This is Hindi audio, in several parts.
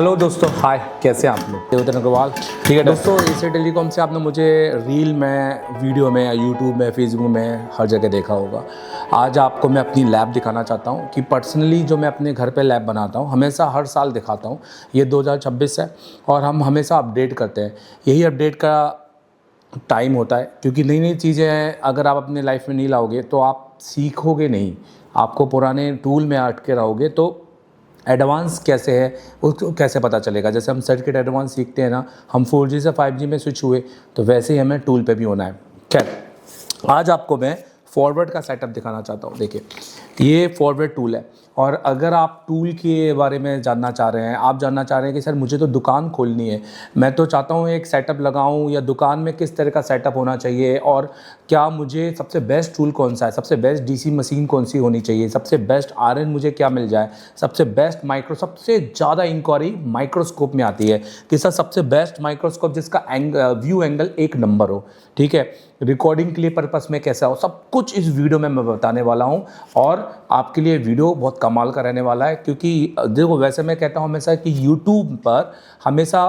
हेलो दोस्तों, हाय, कैसे हैं आप लोग? देवदत्त अग्रवाल। ठीक है दोस्तों, एशिया टेलीकॉम से आपने मुझे रील में, वीडियो में, यूट्यूब में, फेसबुक में हर जगह देखा होगा। आज आपको मैं अपनी लैब दिखाना चाहता हूं कि पर्सनली जो मैं अपने घर पे लैब बनाता हूं, हमेशा हर साल दिखाता हूं। ये 2026 है और हम हमेशा अपडेट करते हैं। यही अपडेट का टाइम होता है, क्योंकि नई नई चीज़ें अगर आप अपने लाइफ में नहीं लाओगे तो आप सीखोगे नहीं। आपको पुराने टूल में अटके रहोगे तो एडवांस कैसे है उसको कैसे पता चलेगा। जैसे हम सर्किट एडवांस सीखते हैं ना, हम 4G से 5G में स्विच हुए, तो वैसे ही हमें टूल पे भी होना है। खैर, आज आपको मैं फॉरवर्ड का सेटअप दिखाना चाहता हूँ। देखिए, ये फॉरवर्ड टूल है और अगर आप टूल के बारे में जानना चाह रहे हैं, आप जानना चाह रहे हैं कि सर मुझे तो दुकान खोलनी है, मैं तो चाहता हूँ एक सेटअप लगाऊँ, या दुकान में किस तरह का सेटअप होना चाहिए, और क्या मुझे सबसे बेस्ट टूल कौन सा है, सबसे बेस्ट डीसी मशीन कौन सी होनी चाहिए, सबसे बेस्ट आयरन मुझे क्या मिल जाए, सबसे बेस्ट सबसे ज़्यादा इंक्वायरी माइक्रोस्कोप में आती है कि सर सबसे बेस्ट माइक्रोस्कोप जिसका व्यू एंगल एक नंबर हो, ठीक है, रिकॉर्डिंग के लिए पर्पस में कैसा हो, सब कुछ इस वीडियो में मैं बताने वाला हूं। और आपके लिए वीडियो बहुत कमाल का रहने वाला है, क्योंकि देखो, वैसे मैं कहता हूं हमेशा कि यूट्यूब पर हमेशा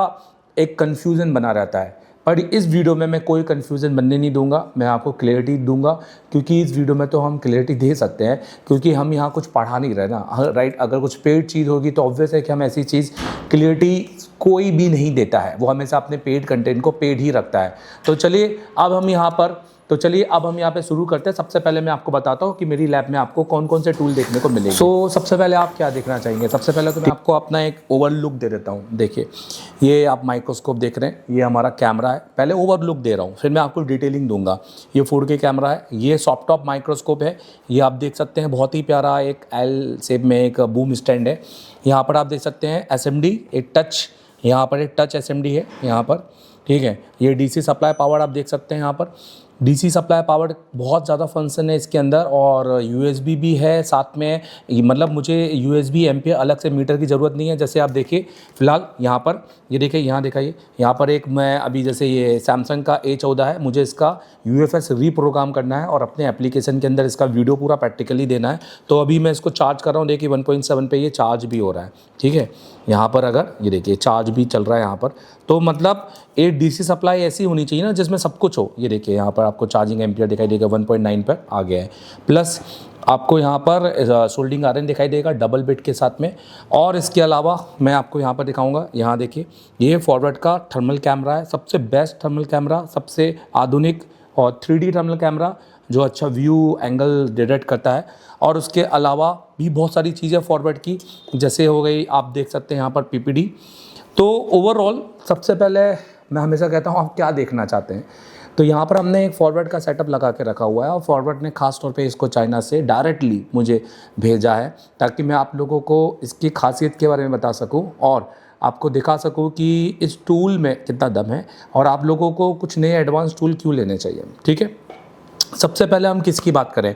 एक कन्फ्यूज़न बना रहता है, पर इस वीडियो में मैं कोई कन्फ्यूज़न बनने नहीं दूंगा, मैं आपको क्लैरिटी दूंगा। क्योंकि इस वीडियो में तो हम क्लैरिटी दे सकते हैं, क्योंकि हम यहाँ कुछ पढ़ा नहीं रहे ना, राइट। अगर कुछ पेड चीज़ होगी तो ऑब्वियस है कि हम ऐसी चीज़ क्लैरिटी कोई भी नहीं देता है, वो हमेशा अपने पेड कंटेंट को पेड ही रखता है। तो चलिए अब हम यहाँ पे शुरू करते हैं। सबसे पहले मैं आपको बताता हूँ कि मेरी लैब में आपको कौन कौन से टूल देखने को मिलेंगे। तो सबसे पहले आप क्या देखना चाहेंगे? सबसे पहले तो मैं आपको अपना एक ओवरलुक दे देता हूँ। देखिए, ये आप माइक्रोस्कोप देख रहे हैं, ये हमारा कैमरा है। पहले ओवरलुक दे रहा हूँ, फिर मैं आपको डिटेलिंग दूंगा। ये 4K कैमरा है, ये सॉफ्ट टॉप माइक्रोस्कोप है, ये आप देख सकते हैं, बहुत ही प्यारा एक एल शेप में एक बूम स्टैंड है। यहाँ पर आप देख सकते हैं SMD, एक टच, यहाँ पर एक टच SMD है यहाँ पर, ठीक है। ये DC सप्लाई पावर आप देख सकते हैं, यहाँ पर DC सप्लाई पावर बहुत ज़्यादा फंक्शन है इसके अंदर, और USB भी है साथ में। मतलब मुझे USB एम्पियर अलग से मीटर की ज़रूरत नहीं है। जैसे आप देखिए, फ़िलहाल यहाँ पर ये देखिए, यहाँ दिखाइए, यहाँ पर एक मैं अभी जैसे ये सैमसंग का A14 है, मुझे इसका UFS रीप्रोग्राम करना है और अपने एप्लीकेशन के अंदर इसका वीडियो पूरा प्रैक्टिकली देना है। तो अभी मैं इसको चार्ज कर रहा हूँ, देखिए 1.7 पे ये चार्ज भी हो रहा है, ठीक है। यहाँ पर अगर ये देखिए चार्ज भी चल रहा है यहाँ पर, तो मतलब एक DC सप्लाई ऐसी होनी चाहिए ना जिसमें सब कुछ हो। ये देखिए, यहाँ पर आपको चार्जिंग एम्पियर दिखाई देगा, 1.9 पर आ गया है। प्लस आपको यहाँ पर सोल्डिंग आयरन दिखाई देगा डबल बिट के साथ में। और इसके अलावा मैं आपको यहाँ पर दिखाऊंगा, यहाँ देखिए, ये फॉरवर्ड का थर्मल कैमरा है, सबसे बेस्ट थर्मल कैमरा, सबसे आधुनिक और 3D थर्मल कैमरा जो अच्छा व्यू एंगल डिटेक्ट करता है। और उसके अलावा भी बहुत सारी चीज़ें फॉरवर्ड की, जैसे हो गई, आप देख सकते हैं यहाँ पर PPD। तो ओवरऑल सबसे पहले मैं हमेशा कहता हूँ आप क्या देखना चाहते हैं। तो यहाँ पर हमने एक फॉरवर्ड का सेटअप लगा के रखा हुआ है, और फॉरवर्ड ने खास तौर पे इसको चाइना से डायरेक्टली मुझे भेजा है, ताकि मैं आप लोगों को इसकी खासियत के बारे में बता सकूँ और आपको दिखा सकूँ कि इस टूल में कितना दम है, और आप लोगों को कुछ नए एडवांस टूल क्यों लेने चाहिए, ठीक है। सबसे पहले हम किसकी बात करें,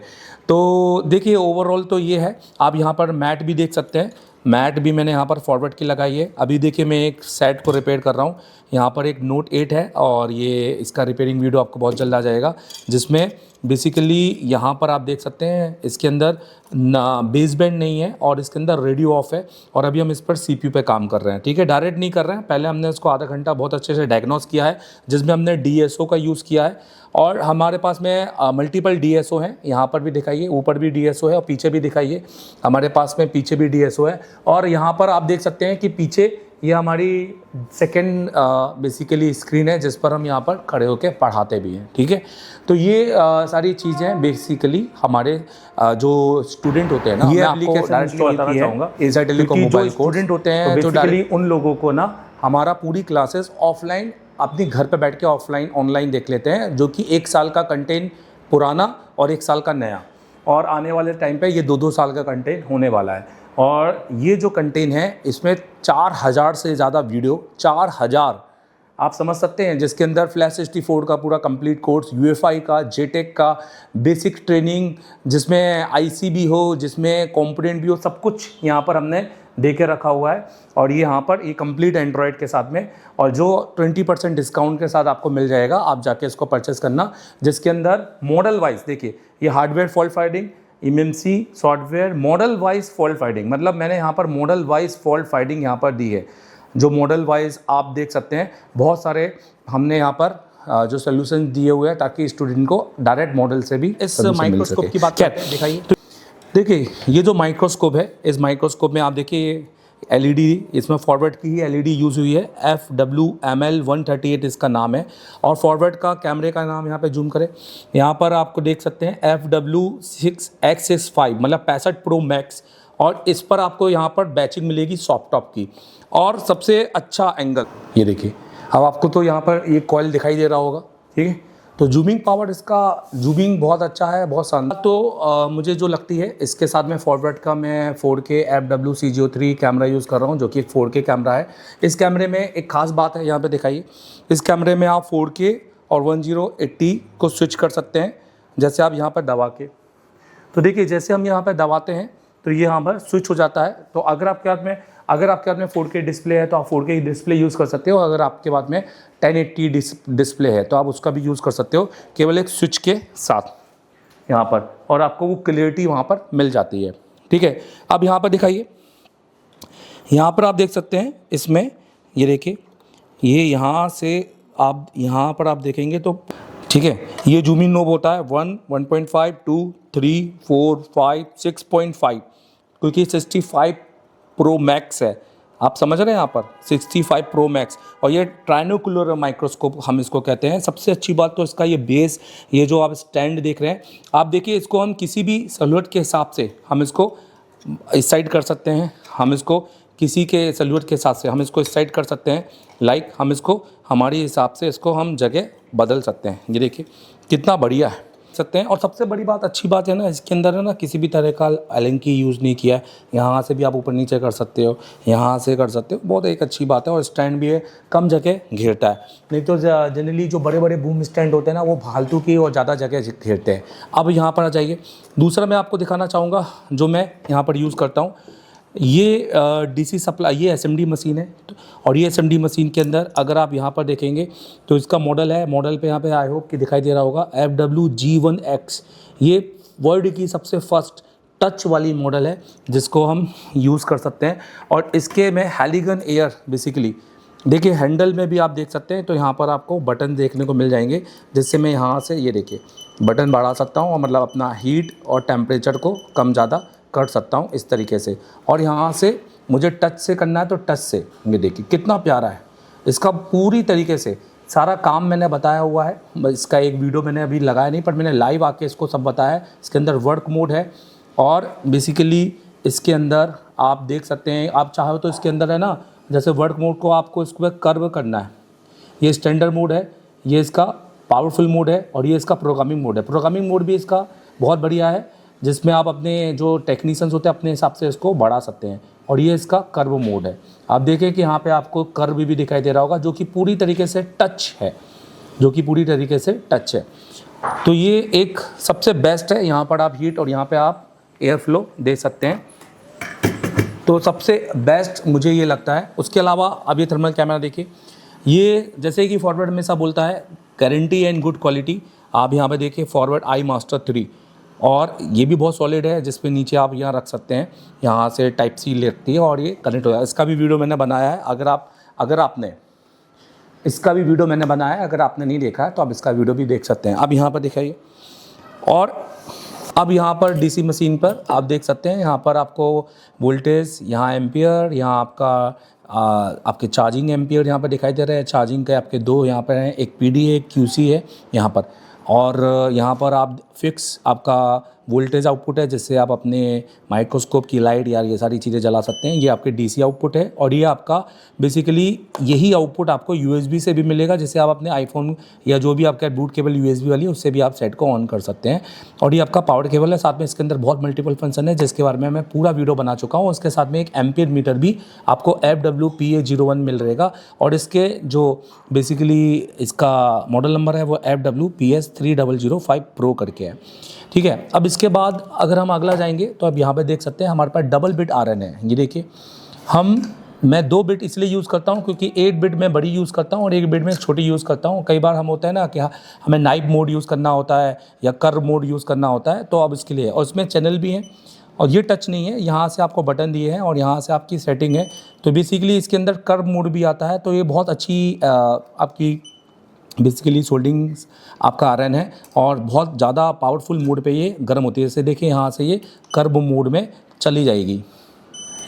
तो देखिए ओवरऑल तो ये है। आप यहाँ पर मैट भी देख सकते हैं, मैट भी मैंने यहाँ पर फॉरवर्ड की लगाई है। अभी देखिए, मैं एक सेट को रिपेयर कर रहा हूँ। यहाँ पर एक Note 8 है, और ये इसका रिपेयरिंग वीडियो आपको बहुत जल्द आ जाएगा, जिसमें बेसिकली यहाँ पर आप देख सकते हैं इसके अंदर ना बेस बैंड नहीं है, और इसके अंदर रेडियो ऑफ है। और अभी हम इस पर CPU पे काम कर रहे हैं, ठीक है, डायरेक्ट नहीं कर रहे हैं। पहले हमने इसको आधा घंटा बहुत अच्छे से डायग्नोस किया है, जिसमें हमने DSO का यूज़ किया है। और हमारे पास में मल्टीपल DSO हैं, यहाँ पर भी दिखाइए, ऊपर भी DSO है और पीछे भी दिखाइए, हमारे पास में पीछे भी DSO है। और यहाँ पर आप देख सकते हैं कि पीछे ये हमारी सेकेंड बेसिकली स्क्रीन है, जिस पर हम यहाँ पर खड़े होकर पढ़ाते भी हैं, ठीक है। तो ये सारी चीज़ें बेसिकली हमारे जो स्टूडेंट होते हैं ना, ये एप्लीकेशन इंस्टॉल बताना चाहूँगा। एशिया टेलीकॉम मोबाइल स्टूडेंट होते हैं, तो बेसिकली उन लोगों को ना हमारा पूरी क्लासेस ऑफलाइन अपने घर पे बैठ के ऑफलाइन ऑनलाइन देख लेते हैं, जो कि 1 साल का कंटेंट पुराना और 1 साल का नया, और आने वाले टाइम पे ये 2-2 साल का कंटेंट होने वाला है। और ये जो कंटेंट है, इसमें 4000 से ज़्यादा वीडियो, 4000 आप समझ सकते हैं, जिसके अंदर फ्लैश 64 का पूरा कंप्लीट कोर्स, UEFI का, JTEC का बेसिक ट्रेनिंग, जिसमें IC भी हो, जिसमें कंपोनेंट भी हो, सब कुछ यहाँ पर हमने दे के रखा हुआ है। और ये यहाँ पर ये कंप्लीट एंड्रॉयड के साथ में, और जो 20% डिस्काउंट के साथ आपको मिल जाएगा, आप जाके इसको परचेस करना। जिसके अंदर मॉडल वाइज देखिए, ये hardware fault finding, MMC software, model wise fault finding, मतलब मैंने यहाँ पर मॉडल वाइज फॉल्ट फाइंडिंग यहाँ पर दी है। जो मॉडल वाइज आप देख सकते हैं, बहुत सारे हमने यहाँ पर जो सोल्यूशन दिए हुए हैं ताकि स्टूडेंट को डायरेक्ट मॉडल से भी इस माइक्रोस्कोप की बात करते हैं। दिखाइए। देखिए ये जो माइक्रोस्कोप है, इस माइक्रोस्कोप में आप देखिए एलईडी, इसमें फॉरवर्ड की ही एलईडी यूज़ हुई है, FWML138 इसका नाम है। और फॉरवर्ड का कैमरे का नाम यहाँ पे जूम करें, यहाँ पर आपको देख सकते हैं FW6X65 मतलब 65 प्रो मैक्स। और इस पर आपको यहाँ पर बैचिंग मिलेगी सॉफ्ट टॉप की, और सबसे अच्छा एंगल ये देखिए। अब आपको तो यहाँ पर ये कॉइल दिखाई दे रहा होगा, ठीक है। तो जूमिंग पावर, इसका जूमिंग बहुत अच्छा है, बहुत शानदार। तो मुझे जो लगती है इसके साथ में फॉरवर्ड का मैं 4K FWCGO3 कैमरा यूज़ कर रहा हूँ, जो कि 4K कैमरा है। इस कैमरे में एक खास बात है, यहाँ पे दिखाइए। इस कैमरे में आप 4K और 1080 को स्विच कर सकते हैं, जैसे आप यहाँ पर दबा के। तो देखिए जैसे हम यहाँ पर दबाते हैं तो ये यहाँ पर स्विच हो जाता है। तो अगर आपके हाथ में 4K डिस्प्ले है तो आप 4K डिस्प्ले यूज़ कर सकते हो। अगर आपके पास में 1080 डिस्प्ले है तो आप उसका भी यूज़ कर सकते हो, केवल एक स्विच के साथ यहाँ पर, और आपको वो क्लियरिटी वहाँ पर मिल जाती है, ठीक है। अब यहाँ पर दिखाइए, यहाँ पर आप देख सकते हैं इसमें, ये देखिए, ये यहाँ से आप यहाँ पर आप देखेंगे तो ठीक है, ये जूमिंग नोब होता है 1, 1.5, 2, 3, 4, 5, 6.5, क्योंकि 65 प्रो मैक्स है, आप समझ रहे हैं यहाँ पर 65 प्रो मैक्स। और ये ट्राइनोकुलर माइक्रोस्कोप हम इसको कहते हैं। सबसे अच्छी बात तो इसका ये बेस, ये जो आप स्टैंड देख रहे हैं, आप देखिए इसको हम किसी भी सैल्यूट के हिसाब से हम इसको इस साइड कर सकते हैं, हम इसको किसी के सैल्यूट के हिसाब से हम इसको इस साइड कर सकते हैं, लाइक हम इसको हमारे हिसाब से इसको हम जगह बदल सकते हैं। ये देखिए कितना बढ़िया है सकते हैं। और सबसे बड़ी बात, अच्छी बात है ना, इसके अंदर है ना किसी भी तरह का एलन की यूज़ नहीं किया है। यहाँ से भी आप ऊपर नीचे कर सकते हो, यहाँ से कर सकते हो, बहुत एक अच्छी बात है। और स्टैंड भी है, कम जगह घेरता है, नहीं तो जनरली जो बड़े बड़े बूम स्टैंड होते हैं ना वो फालतू की और ज़्यादा जगह घेरते हैं। अब यहाँ पर आ जाइए, दूसरा मैं आपको दिखाना चाहूँगा जो मैं यहाँ पर यूज़ करता हूँ। ये डीसी सप्लाई, ये एसएमडी मशीन है। और ये एसएमडी मशीन के अंदर अगर आप यहाँ पर देखेंगे तो इसका मॉडल है, मॉडल पे यहाँ पे आई होप कि दिखाई दे रहा होगा, FWG1X। ये वर्ल्ड की सबसे फर्स्ट टच वाली मॉडल है जिसको हम यूज़ कर सकते हैं। और इसके में हेलिगन एयर बेसिकली, देखिए हैंडल में भी आप देख सकते हैं, तो यहाँ पर आपको बटन देखने को मिल जाएंगे, जिससे मैं यहाँ से ये देखिए बटन बढ़ा सकता हूँ और मतलब अपना हीट और टेम्परेचर को कम ज़्यादा कर सकता हूँ इस तरीके से। और यहाँ से मुझे टच से करना है तो टच से, ये देखिए कितना प्यारा है। इसका पूरी तरीके से सारा काम मैंने बताया हुआ है। इसका एक वीडियो मैंने अभी लगाया नहीं, पर मैंने लाइव आके इसको सब बताया है। इसके अंदर वर्क मोड है और बेसिकली इसके अंदर आप देख सकते हैं, आप चाहो तो इसके अंदर है ना, जैसे वर्क मोड को आपको इसको कर्व करना है, ये स्टैंडर्ड मोड है, ये इसका पावरफुल मोड है, और ये इसका प्रोग्रामिंग मोड है। प्रोग्रामिंग मोड भी इसका बहुत बढ़िया है, जिसमें आप अपने जो टेक्नीशियंस होते हैं अपने हिसाब से इसको बढ़ा सकते हैं। और ये इसका कर्व मोड है। आप देखें कि यहाँ पे आपको कर्व भी दिखाई दे रहा होगा, जो कि पूरी तरीके से टच है, जो कि पूरी तरीके से टच है। तो ये एक सबसे बेस्ट है। यहाँ पर आप हीट और यहाँ पे आप एयर फ्लो दे सकते हैं, तो सबसे बेस्ट मुझे ये लगता है। उसके अलावा अब ये थर्मल कैमरा देखिए, ये जैसे कि फॉरवर्ड हमेशा बोलता है गारंटी एंड गुड क्वालिटी। आप यहाँ पे देखिए फॉरवर्ड आई मास्टर 3, और ये भी बहुत सॉलिड है, जिस पे नीचे आप यहाँ रख सकते हैं, यहाँ से टाइप सी लगती है और ये कनेक्ट हो जाए। इसका भी वीडियो मैंने बनाया है, अगर आपने इसका भी वीडियो मैंने बनाया है, अगर आपने नहीं देखा है तो आप इसका वीडियो भी देख सकते हैं। अब यहाँ पर दिखाइए, और अब यहाँ पर डीसी मशीन पर आप देख सकते हैं, यहाँ पर आपको वोल्टेज, यहाँ एम्पियर, यहाँ आपका आपके चार्जिंग एम्पियर यहाँ पर दिखाई दे रहे हैं। चार्जिंग के आपके दो यहाँ पर हैं, एक PD है, एक QC है यहाँ पर। और यहाँ पर आप फिक्स आपका वोल्टेज आउटपुट है, जिससे आप अपने माइक्रोस्कोप की लाइट या ये सारी चीज़ें जला सकते हैं। ये आपके DC आउटपुट है, और ये आपका बेसिकली यही आउटपुट आपको USB से भी मिलेगा, जिससे आप अपने आईफोन या जो भी आपका बूट केबल USB वाली है उससे भी आप सेट को ऑन कर सकते हैं। और ये आपका पावर केबल है, साथ में इसके अंदर बहुत मल्टीपल फंक्शन है, जिसके बारे में मैं पूरा वीडियो बना चुका हूँ। उसके साथ में एक एम्पियर मीटर भी आपको FWPA01 मिल रहेगा, और इसके जो बेसिकली इसका मॉडल नंबर है वो FWPS3005 प्रो करके है, ठीक है। अब इसके बाद अगर हम अगला जाएंगे तो अब यहाँ पे देख सकते हैं हमारे पास डबल बिट RN है। ये देखिए, मैं 2 बिट इसलिए यूज़ करता हूँ क्योंकि 8 बिट में बड़ी यूज़ करता हूँ और 1 बिट में छोटी यूज़ करता हूँ। कई बार हम होता है ना कि हमें नाइफ मोड यूज़ करना होता है या कर्व मोड यूज़ करना होता है, तो अब इसके लिए, और इसमें चैनल भी हैं, और ये टच नहीं है, यहाँ से आपको बटन दिए हैं और यहाँ से आपकी सेटिंग है। तो बेसिकली इसके अंदर कर्व मोड भी आता है, तो ये बहुत अच्छी आपकी बेसिकली सोल्डिंग्स आपका आयरन है और बहुत ज़्यादा पावरफुल मोड पे ये गर्म होती है। जैसे देखिए यहाँ से ये कर्व मोड में चली जाएगी,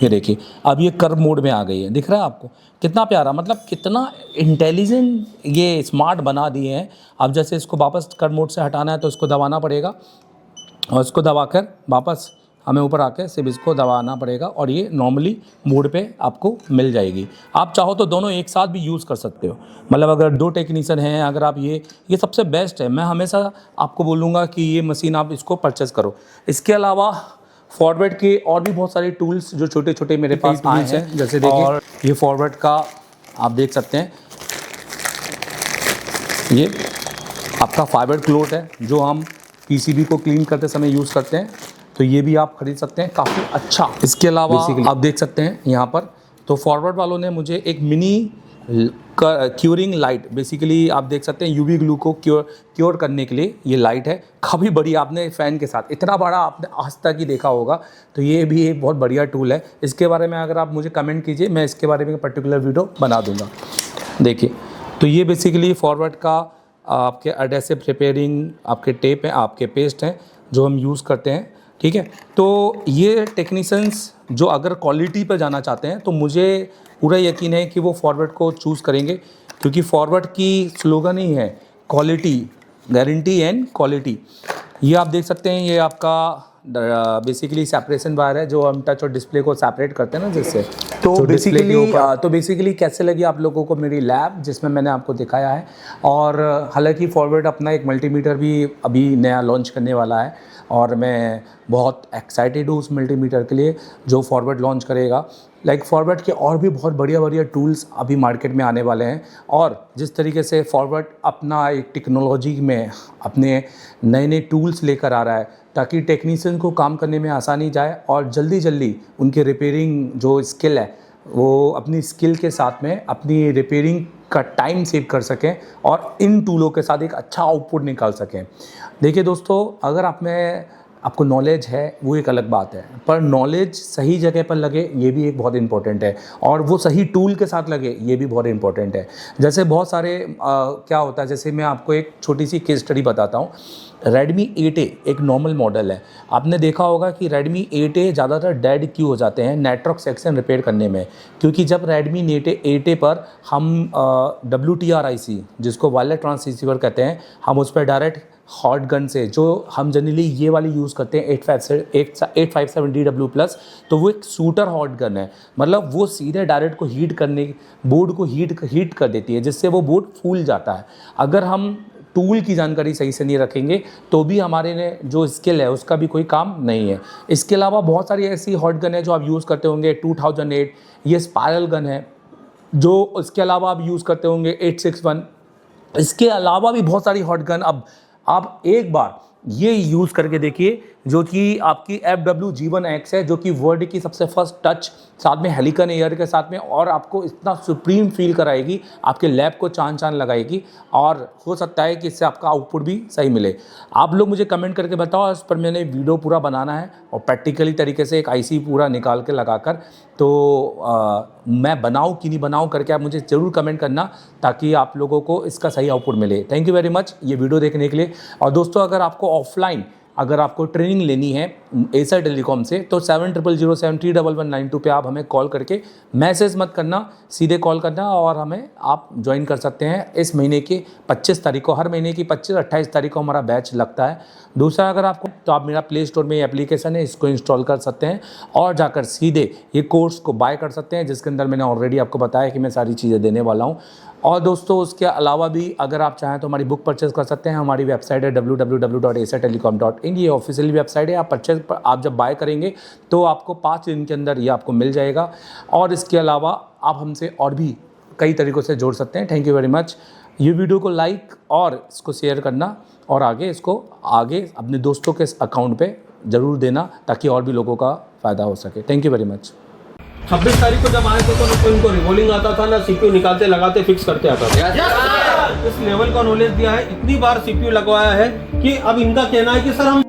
ये देखिए अब ये कर्व मोड में आ गई है। दिख रहा है आपको कितना प्यारा, मतलब कितना इंटेलिजेंट ये स्मार्ट बना दिए हैं। अब जैसे इसको वापस कर्व मोड से हटाना है तो इसको दबाना पड़ेगा और इसको दबाकर वापस हमें ऊपर आके सिर्फ इसको दबाना पड़ेगा और ये नॉर्मली मोड पे आपको मिल जाएगी। आप चाहो तो दोनों एक साथ भी यूज़ कर सकते हो, मतलब अगर 2 टेक्नीशियन हैं, अगर आप ये सबसे बेस्ट है। मैं हमेशा आपको बोलूँगा कि ये मशीन आप इसको परचेज़ करो। इसके अलावा फॉरवर्ड के और भी बहुत सारे टूल्स जो छोटे छोटे मेरे पास आए हैं, जैसे देखिए और ये फॉरवर्ड का आप देख सकते हैं, ये आपका फाइबर क्लोथ है जो हम पीसीबी को क्लीन करते समय यूज़ करते हैं, तो ये भी आप खरीद सकते हैं, काफ़ी अच्छा। इसके अलावा आप देख सकते हैं यहाँ पर, तो फॉरवर्ड वालों ने मुझे एक मिनी क्यूरिंग लाइट, बेसिकली आप देख सकते हैं यूवी ग्लू को क्योर करने के लिए ये लाइट है, काफ़ी बड़ी। आपने फ़ैन के साथ इतना बड़ा आपने आज तक ही देखा होगा, तो ये भी एक बहुत बढ़िया टूल है। इसके बारे में अगर आप मुझे कमेंट कीजिए, मैं इसके बारे में पर्टिकुलर वीडियो बना दूंगा। देखिए तो ये बेसिकली फॉरवर्ड का आपके एडहेसिव रिपेयरिंग आपके टेप हैं, आपके पेस्ट हैं जो हम यूज़ करते हैं, ठीक है। तो ये टेक्नीशियंस जो अगर क्वालिटी पर जाना चाहते हैं तो मुझे पूरा यकीन है कि वो फॉरवर्ड को चूज़ करेंगे, क्योंकि फॉरवर्ड की स्लोगन ही है क्वालिटी, गारंटी एंड क्वालिटी। ये आप देख सकते हैं, ये आपका बेसिकली सेपरेशन वायर है जो हम टच और डिस्प्ले को सेपरेट करते हैं ना, जिससे तो बेसिकली कैसे लगी आप लोगों को मेरी लैब जिसमें मैंने आपको दिखाया है। और हालांकि फॉरवर्ड अपना एक मल्टीमीटर भी अभी नया लॉन्च करने वाला है और मैं बहुत एक्साइटेड हूँ उस मल्टीमीटर के लिए जो फॉरवर्ड लॉन्च करेगा। लाइक फॉरवर्ड के और भी बहुत बढ़िया बढ़िया टूल्स अभी मार्केट में आने वाले हैं, और जिस तरीके से फॉरवर्ड अपना एक टेक्नोलॉजी में अपने नए नए टूल्स लेकर आ रहा है ताकि टेक्नीशियन को काम करने में आसानी जाए और जल्दी जल्दी उनके रिपेयरिंग जो स्किल है वो अपनी स्किल के साथ में अपनी रिपेयरिंग का टाइम सेव कर सकें और इन टूलों के साथ एक अच्छा आउटपुट निकाल सकें। देखिए दोस्तों, अगर आप में आपको नॉलेज है वो एक अलग बात है, पर नॉलेज सही जगह पर लगे ये भी एक बहुत इंपॉर्टेंट है, और वो सही टूल के साथ लगे ये भी बहुत इंपॉर्टेंट है। जैसे बहुत सारे क्या होता है, जैसे मैं आपको एक छोटी सी केस स्टडी बताता हूँ। Redmi 8A एक नॉर्मल मॉडल है। आपने देखा होगा कि Redmi 8A ज़्यादातर डेड क्यों हो जाते हैं नेटवर्क सेक्शन रिपेयर करने में, क्योंकि जब Redmi 8A पर हम WTRIC जिसको वायरलेस ट्रांससीवर कहते हैं, हम उस पर डायरेक्ट हॉट गन से, जो हम जनरली ये वाली यूज़ करते हैं 857DW+, तो वो एक शूटर हॉट गन है, मतलब वो सीधे डायरेक्ट को हीट करने, बोर्ड को हीट कर देती है जिससे वो बोर्ड फूल जाता है। अगर हम टूल की जानकारी सही से नहीं रखेंगे तो भी हमारे ने जो स्किल है उसका भी कोई काम नहीं है। इसके अलावा बहुत सारी ऐसी हॉट गन है जो आप यूज़ करते होंगे, 2008 ये स्पायरल गन है जो, इसके अलावा आप यूज़ करते होंगे 861। इसके अलावा भी बहुत सारी हॉट गन, अब आप एक बार ये यूज़ करके देखिए जो कि आपकी FWG1X है, जो कि वर्ल्ड की सबसे फर्स्ट टच, साथ में हेलिकन एयर के साथ में, और आपको इतना सुप्रीम फील कराएगी, आपके लैब को चांद लगाएगी, और हो सकता है कि इससे आपका आउटपुट भी सही मिले। आप लोग मुझे कमेंट करके बताओ, इस पर मैंने वीडियो पूरा बनाना है और प्रैक्टिकली तरीके से एक IC पूरा निकाल के लगाकर, तो मैं बनाऊँ कि नहीं बनाऊँ करके आप मुझे ज़रूर कमेंट करना ताकि आप लोगों को इसका सही आउटपुट मिले। थैंक यू वेरी मच ये वीडियो देखने के लिए। और दोस्तों, अगर आपको ऑफलाइन अगर आपको ट्रेनिंग लेनी है एसर टेलीकॉम से तो 7007311192 पे आप हमें कॉल करके मैसेज मत करना, सीधे कॉल करना और हमें आप ज्वाइन कर सकते हैं। इस महीने की 25 तारीख को, हर महीने की 25-28 तारीख को हमारा बैच लगता है। दूसरा, अगर आपको तो आप मेरा प्ले स्टोर में एप्लीकेशन है, इसको इंस्टॉल कर सकते हैं और जाकर सीधे ये कोर्स को बाय कर सकते हैं, जिसके अंदर मैंने ऑलरेडी आपको बताया कि मैं सारी चीज़ें देने वाला हूँ। और दोस्तों, उसके अलावा भी अगर आप चाहें तो हमारी बुक परचेज़ कर सकते हैं। हमारी वेबसाइट है www.acertelecom.in, ये ऑफिशियल वेबसाइट है। आप जब बाय करेंगे तो आपको 5 दिन के अंदर ये आपको मिल जाएगा। और इसके अलावा आप हमसे और भी कई तरीक़ों से जोड़ सकते हैं। Thank you very much. ये वीडियो को लाइक और इसको शेयर करना और इसको आगे अपने दोस्तों के अकाउंट पे ज़रूर देना ताकि और भी लोगों का फ़ायदा हो सके। Thank you very much. 26 तारीख को जब आए थे तो इनको रिवॉल्विंग आता था ना, CPU निकालते लगाते फिक्स करते आता था। इस लेवल का नॉलेज दिया है, इतनी बार CPU लगवाया है कि अब इनका कहना है कि सर हम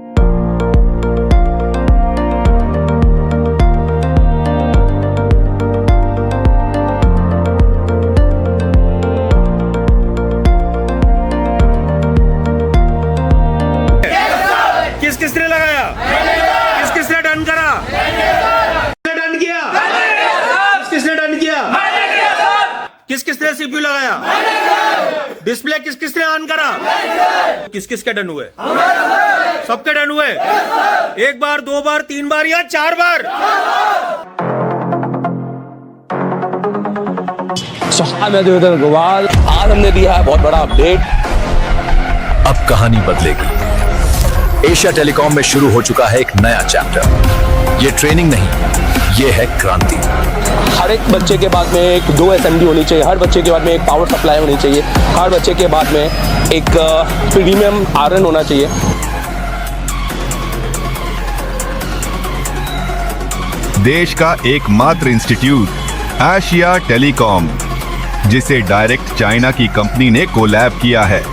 सीपीयू लगाया? डिस्प्ले किस किसने ऑन करा? किस किस के डन हुए? सबके डन हुए? एक बार, दो बार, तीन बार या चार बार? मैं देवेंद्र अग्रवाल, आज हमने दिया है बहुत बड़ा अपडेट। अब कहानी बदलेगी। एशिया टेलीकॉम में शुरू हो चुका है एक नया चैप्टर। ये ट्रेनिंग नहीं, ये है क्रांति। हर एक बच्चे के बाद में एक 2 SMD होनी चाहिए, हर बच्चे के बाद में एक पावर सप्लाई होनी चाहिए, हर बच्चे के बाद में एक प्रीमियम आयरन होना चाहिए। देश का एकमात्र इंस्टीट्यूट एशिया टेलीकॉम, जिसे डायरेक्ट चाइना की कंपनी ने कोलैब किया है।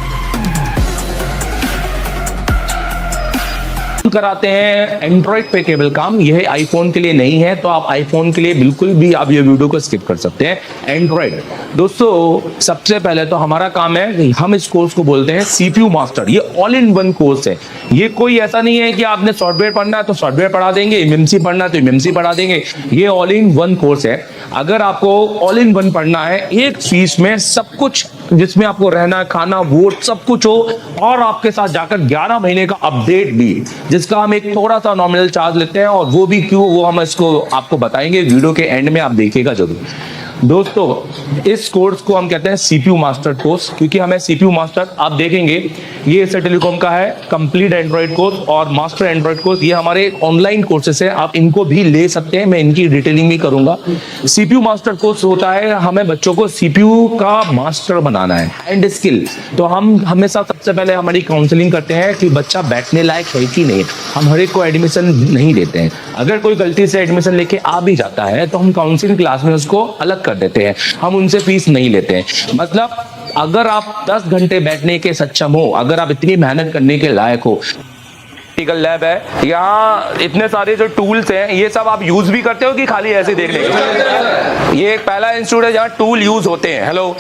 कराते हैं एंड्रॉइड पे केबल काम, यह आईफोन के लिए नहीं है, तो आप आईफोन के लिए बिल्कुल भी आप ये वीडियो को स्किप कर सकते हैं। एंड्रॉइड दोस्तों, सबसे पहले तो हमारा काम है, हम इस कोर्स को बोलते हैं CPU मास्टर। ये ऑल इन वन कोर्स है। ये कोई ऐसा नहीं है कि आपने सॉफ्टवेयर पढ़ना है तो सॉफ्टवेयर पढ़ा देंगे, MMC पढ़ना है तो MMC पढ़ा देंगे। ये ऑल इन वन कोर्स है। अगर आपको ऑल इन वन पढ़ना है, एक फीस में सब कुछ, जिसमें आपको रहना, खाना, वोट सब कुछ हो, और आपके साथ जाकर 11 महीने का अपडेट भी, जिसका हम एक थोड़ा सा नॉमिनल चार्ज लेते हैं, और वो भी क्यों, वो हम इसको आपको बताएंगे वीडियो के एंड में, आप देखिएगा जरूर। दोस्तों, इस कोर्स को हम कहते हैं CPU मास्टर कोर्स, क्योंकि हमें CPU मास्टर, आप देखेंगे ये एशिया टेलीकॉम का है कंप्लीट एंड्रॉइड कोर्स और मास्टर एंड्रॉइड कोर्स। ये हमारे ऑनलाइन कोर्सेस है, आप इनको भी ले सकते हैं, मैं इनकी डिटेलिंग भी करूंगा। CPU मास्टर कोर्स होता है, हमें बच्चों को CPU का मास्टर बनाना है एंड स्किल। तो हम हमेशा सबसे पहले हमारी काउंसलिंग करते हैं कि बच्चा बैठने लायक है कि नहीं। हम हर एक को एडमिशन नहीं देते हैं। अगर कोई गलती से एडमिशन लेके आ भी जाता है तो हम काउंसलिंग क्लास में उसको अलग कर देते हैं, हम उनसे फीस नहीं लेते हैं। मतलब अगर आप 10 घंटे बैठने के सक्षम हो, अगर आप इतनी मेहनत करने के लायक हो, प्रैक्टिकल लैब है, यहाँ इतने सारे जो टूल्स हैं, ये सब आप यूज भी करते हो कि खाली ऐसे देखने के? ये एक पहला इंस्टीट्यूट है जहाँ टूल यूज होते हैं। हेलो,